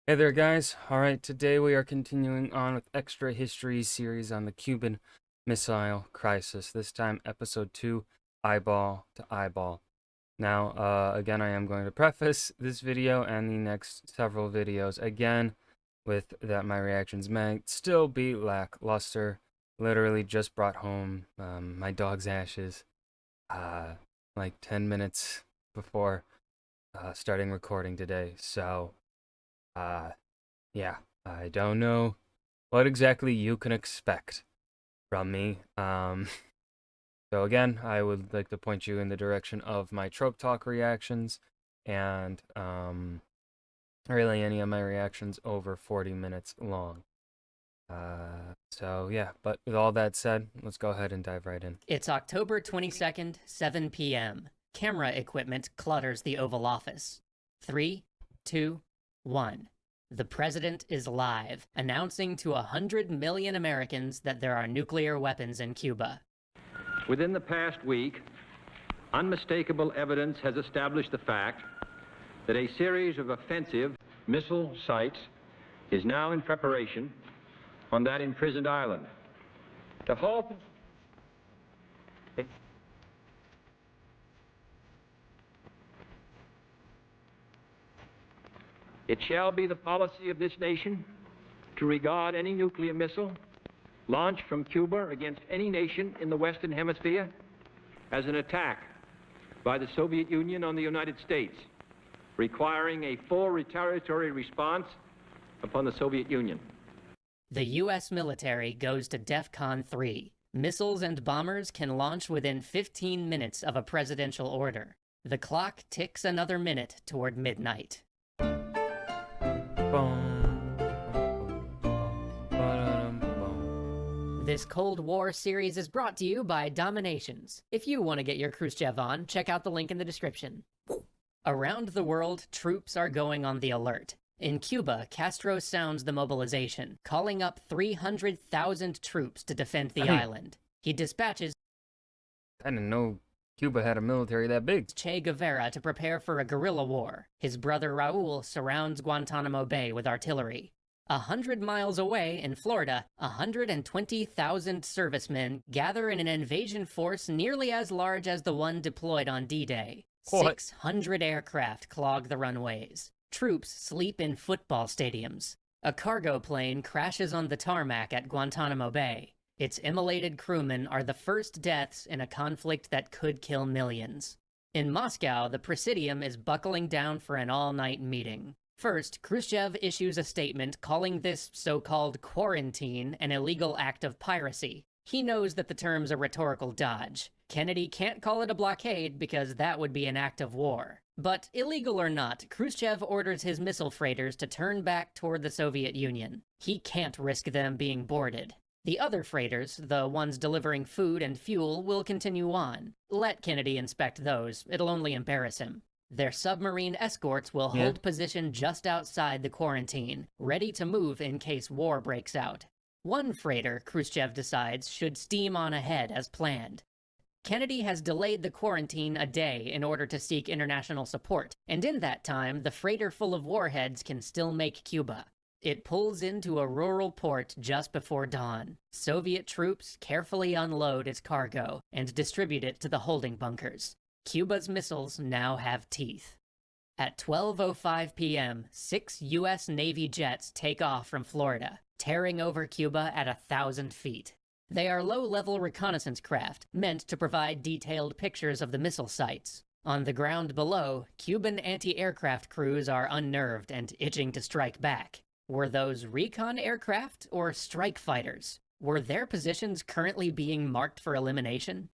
Hey there, guys. All right, today we are continuing on with Extra History series on the Cuban Missile Crisis. This time, episode 2, Eyeball to Eyeball. Now, again, I am going to preface this video and the next several videos again with that my reactions may still be lackluster. Literally just brought home my dog's ashes like 10 minutes before starting recording today. So, yeah, I don't know what exactly you can expect from me. So again, I would like to point you in the direction of my Trope Talk reactions, and really any of my reactions over 40 minutes long. So yeah, but with all that said, let's go ahead and dive right in. It's October 22nd, 7 p.m. Camera equipment clutters the Oval Office. 3, 2, 1. The president is live, announcing to 100 million Americans that there are nuclear weapons in Cuba. Within the past week, unmistakable evidence has established the fact that a series of offensive missile sites is now in preparation on that imprisoned island. To halt it shall be the policy of this nation to regard any nuclear missile launched from Cuba against any nation in the Western Hemisphere as an attack by the Soviet Union on the United States, requiring a full retaliatory response upon the Soviet Union. The U.S. military goes to DEFCON 3. Missiles and bombers can launch within 15 minutes of a presidential order. The clock ticks another minute toward midnight. This Cold War series is brought to you by Dominations. If you want to get your Khrushchev on, check out the link in the description. Around the world, troops are going on the alert. In Cuba, Castro sounds the mobilization, calling up 300,000 troops to defend the island. He dispatches I didn't know Cuba had a military that big. Che Guevara to prepare for a guerrilla war. His brother Raul surrounds Guantanamo Bay with artillery. 100 miles away, in Florida, 120,000 servicemen gather in an invasion force nearly as large as the one deployed on D-Day. 600 aircraft clog the runways. Troops sleep in football stadiums. A cargo plane crashes on the tarmac at Guantanamo Bay. Its immolated crewmen are the first deaths in a conflict that could kill millions. In Moscow, the Presidium is buckling down for an all-night meeting. First, Khrushchev issues a statement calling this so-called quarantine an illegal act of piracy. He knows that the term's a rhetorical dodge. Kennedy can't call it a blockade because that would be an act of war. But illegal or not, Khrushchev orders his missile freighters to turn back toward the Soviet Union. He can't risk them being boarded. The other freighters, the ones delivering food and fuel, will continue on. Let Kennedy inspect those, it'll only embarrass him. Their submarine escorts will hold position just outside the quarantine, ready to move in case war breaks out. One freighter, Khrushchev decides, should steam on ahead as planned. Kennedy has delayed the quarantine a day in order to seek international support, and in that time, the freighter full of warheads can still make Cuba. It pulls into a rural port just before dawn. Soviet troops carefully unload its cargo and distribute it to the holding bunkers. Cuba's missiles now have teeth. At 12:05 p.m., 6 U.S. Navy jets take off from Florida, tearing over Cuba at 1,000 feet. They are low-level reconnaissance craft, meant to provide detailed pictures of the missile sites. On the ground below, Cuban anti-aircraft crews are unnerved and itching to strike back. Were those recon aircraft or strike fighters? Were their positions currently being marked for elimination?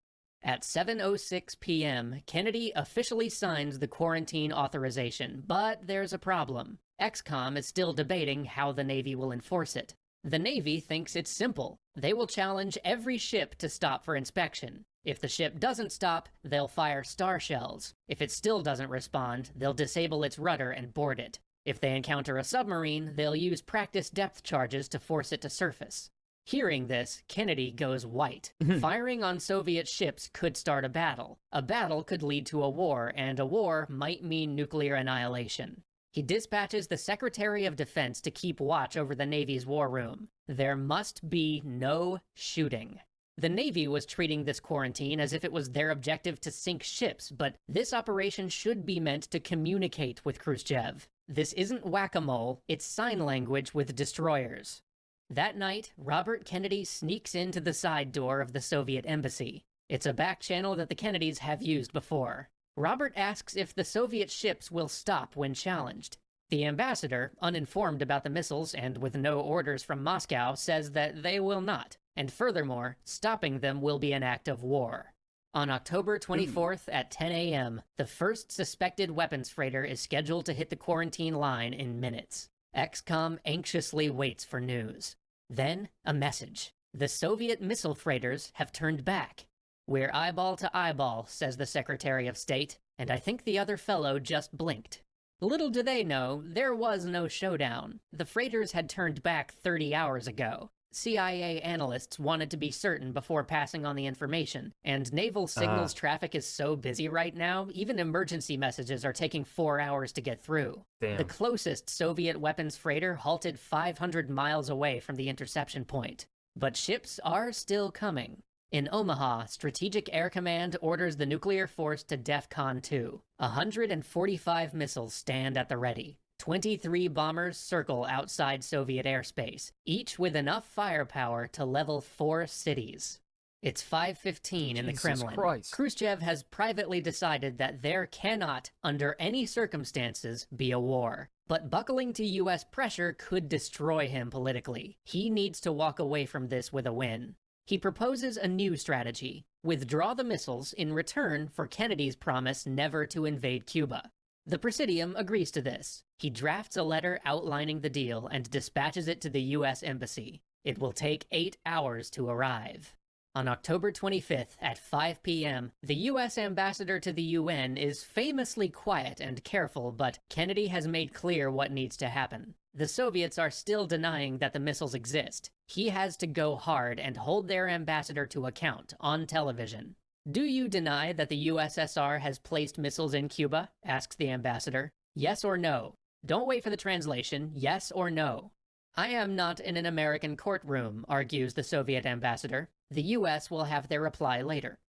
At 7:06 p.m., Kennedy officially signs the quarantine authorization, but there's a problem. XCOM is still debating how the Navy will enforce it. The Navy thinks it's simple. They will challenge every ship to stop for inspection. If the ship doesn't stop, they'll fire star shells. If it still doesn't respond, they'll disable its rudder and board it. If they encounter a submarine, they'll use practice depth charges to force it to surface. Hearing this, Kennedy goes white. Firing on Soviet ships could start a battle. A battle could lead to a war, and a war might mean nuclear annihilation. He dispatches the Secretary of Defense to keep watch over the Navy's war room. There must be no shooting. The Navy was treating this quarantine as if it was their objective to sink ships, but this operation should be meant to communicate with Khrushchev. This isn't whack-a-mole, it's sign language with destroyers. That night, Robert Kennedy sneaks into the side door of the Soviet embassy. It's a back channel that the Kennedys have used before. Robert asks if the Soviet ships will stop when challenged. The ambassador, uninformed about the missiles and with no orders from Moscow, says that they will not, and furthermore, stopping them will be an act of war. On October 24th at 10 a.m., the first suspected weapons freighter is scheduled to hit the quarantine line in minutes. XCOM anxiously waits for news. Then, a message. The Soviet missile freighters have turned back. "We're eyeball to eyeball," says the Secretary of State, and I think the other fellow just blinked. Little do they know, there was no showdown. The freighters had turned back 30 hours ago. CIA analysts wanted to be certain before passing on the information, and naval signals traffic is so busy right now, even emergency messages are taking 4 hours to get through. Damn. The closest Soviet weapons freighter halted 500 miles away from the interception point. But ships are still coming. In Omaha, Strategic Air Command orders the nuclear force to DEFCON 2. 145 missiles stand at the ready. 23 bombers circle outside Soviet airspace, each with enough firepower to level 4 cities. It's 5:15 in the Kremlin. Christ. Khrushchev has privately decided that there cannot, under any circumstances, be a war. But buckling to US pressure could destroy him politically. He needs to walk away from this with a win. He proposes a new strategy: withdraw the missiles in return for Kennedy's promise never to invade Cuba. The Presidium agrees to this. He drafts a letter outlining the deal and dispatches it to the U.S. Embassy. It will take 8 hours to arrive. On October 25th at 5 p.m., the U.S. ambassador to the UN is famously quiet and careful, but Kennedy has made clear what needs to happen. The Soviets are still denying that the missiles exist. He has to go hard and hold their ambassador to account on television. "Do you deny that the USSR has placed missiles in Cuba?" asks the ambassador. "Yes or no?" Don't wait for the translation. Yes or no. "I am not in an American courtroom," argues the Soviet ambassador. The US will have their reply later.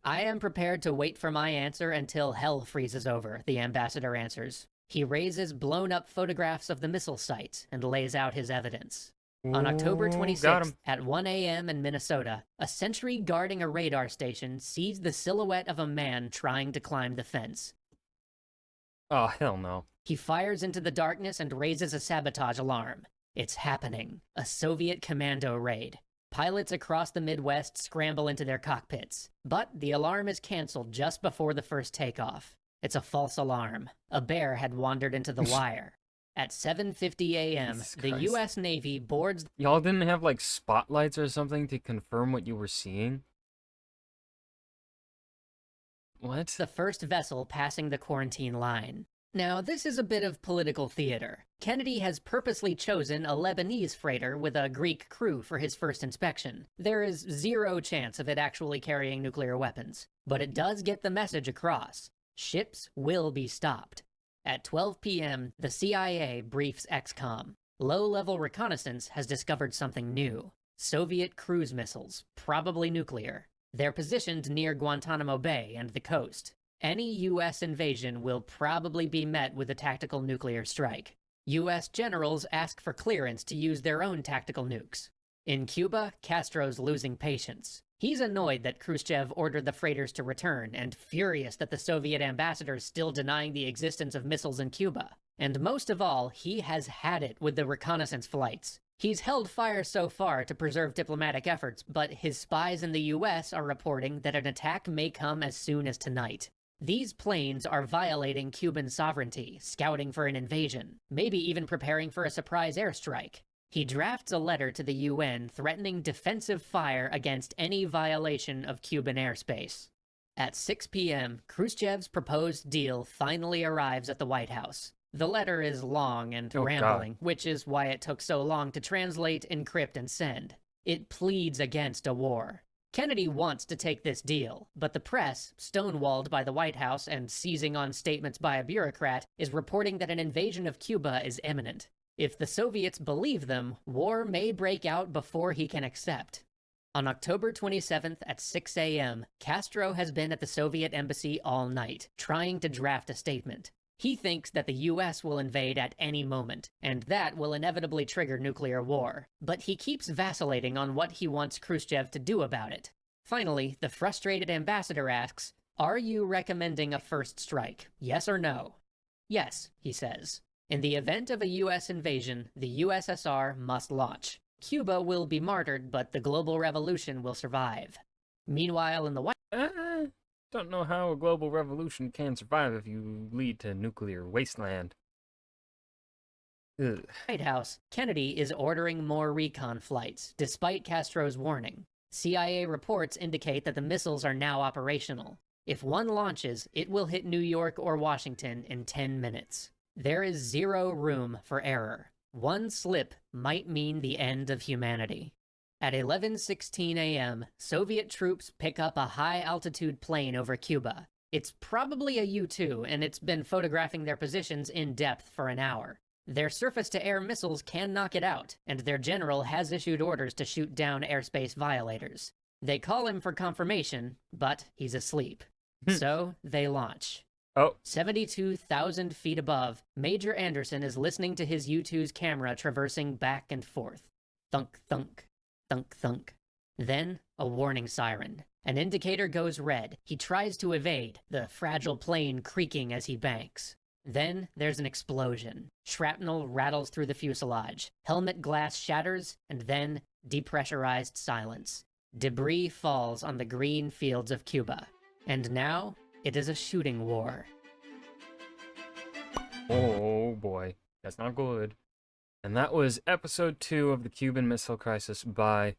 "I am prepared to wait for my answer until hell freezes over," the ambassador answers. He raises blown-up photographs of the missile sites and lays out his evidence. On October 26th, at 1 a.m. in Minnesota, a sentry guarding a radar station sees the silhouette of a man trying to climb the fence. Oh, hell no. He fires into the darkness and raises a sabotage alarm. It's happening. A Soviet commando raid. Pilots across the Midwest scramble into their cockpits. But the alarm is canceled just before the first takeoff. It's a false alarm. A bear had wandered into the wire. At 7:50 a.m., the U.S. Navy boards... Y'all didn't have, like, spotlights or something to confirm what you were seeing? What? The first vessel passing the quarantine line. Now, this is a bit of political theater. Kennedy has purposely chosen a Lebanese freighter with a Greek crew for his first inspection. There is zero chance of it actually carrying nuclear weapons. But it does get the message across. Ships will be stopped. At 12 p.m., the CIA briefs XCOM. Low-level reconnaissance has discovered something new. Soviet cruise missiles, probably nuclear. They're positioned near Guantanamo Bay and the coast. Any U.S. invasion will probably be met with a tactical nuclear strike. U.S. generals ask for clearance to use their own tactical nukes. In Cuba, Castro's losing patience. He's annoyed that Khrushchev ordered the freighters to return, and furious that the Soviet ambassador is still denying the existence of missiles in Cuba. And most of all, he has had it with the reconnaissance flights. He's held fire so far to preserve diplomatic efforts, but his spies in the US are reporting that an attack may come as soon as tonight. These planes are violating Cuban sovereignty, scouting for an invasion, maybe even preparing for a surprise airstrike. He drafts a letter to the UN threatening defensive fire against any violation of Cuban airspace. At 6 p.m., Khrushchev's proposed deal finally arrives at the White House. The letter is long and rambling, which is why it took so long to translate, encrypt, and send. It pleads against a war. Kennedy wants to take this deal, but the press, stonewalled by the White House and seizing on statements by a bureaucrat, is reporting that an invasion of Cuba is imminent. If the Soviets believe them, war may break out before he can accept. On October 27th at 6 a.m., Castro has been at the Soviet embassy all night, trying to draft a statement. He thinks that the US will invade at any moment, and that will inevitably trigger nuclear war. But he keeps vacillating on what he wants Khrushchev to do about it. Finally, the frustrated ambassador asks, "Are you recommending a first strike? Yes or no?" "Yes," he says. In the event of a US invasion, the USSR must launch. Cuba will be martyred, but the global revolution will survive. Meanwhile, in the White Don't know how a global revolution can survive if you lead to nuclear wasteland. Ugh. House, Kennedy is ordering more recon flights, despite Castro's warning. CIA reports indicate that the missiles are now operational. If one launches, it will hit New York or Washington in 10 minutes. There is zero room for error. One slip might mean the end of humanity. At 11:16 a.m., Soviet troops pick up a high-altitude plane over Cuba. It's probably a U-2, and it's been photographing their positions in depth for an hour. Their surface-to-air missiles can knock it out, and their general has issued orders to shoot down airspace violators. They call him for confirmation, but he's asleep. So they launch. 72,000 feet above, Major Anderson is listening to his U-2's camera traversing back and forth. Thunk, thunk. Thunk, thunk. Then, a warning siren. An indicator goes red. He tries to evade, the fragile plane creaking as he banks. Then, there's an explosion. Shrapnel rattles through the fuselage. Helmet glass shatters, and then, depressurized silence. Debris falls on the green fields of Cuba. And now, it is a shooting war. Oh boy, that's not good. And that was episode 2 of the Cuban Missile Crisis by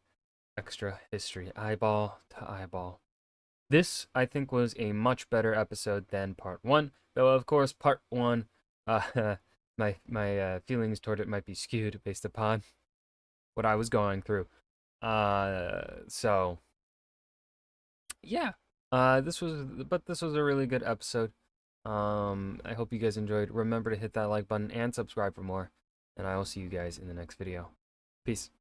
Extra History, eyeball to eyeball. This, I think, was a much better episode than part 1, though of course part 1, my feelings toward it might be skewed based upon what I was going through. So yeah, this was a really good episode. I hope you guys enjoyed. Remember to hit that like button and subscribe for more. And I will see you guys in the next video. Peace.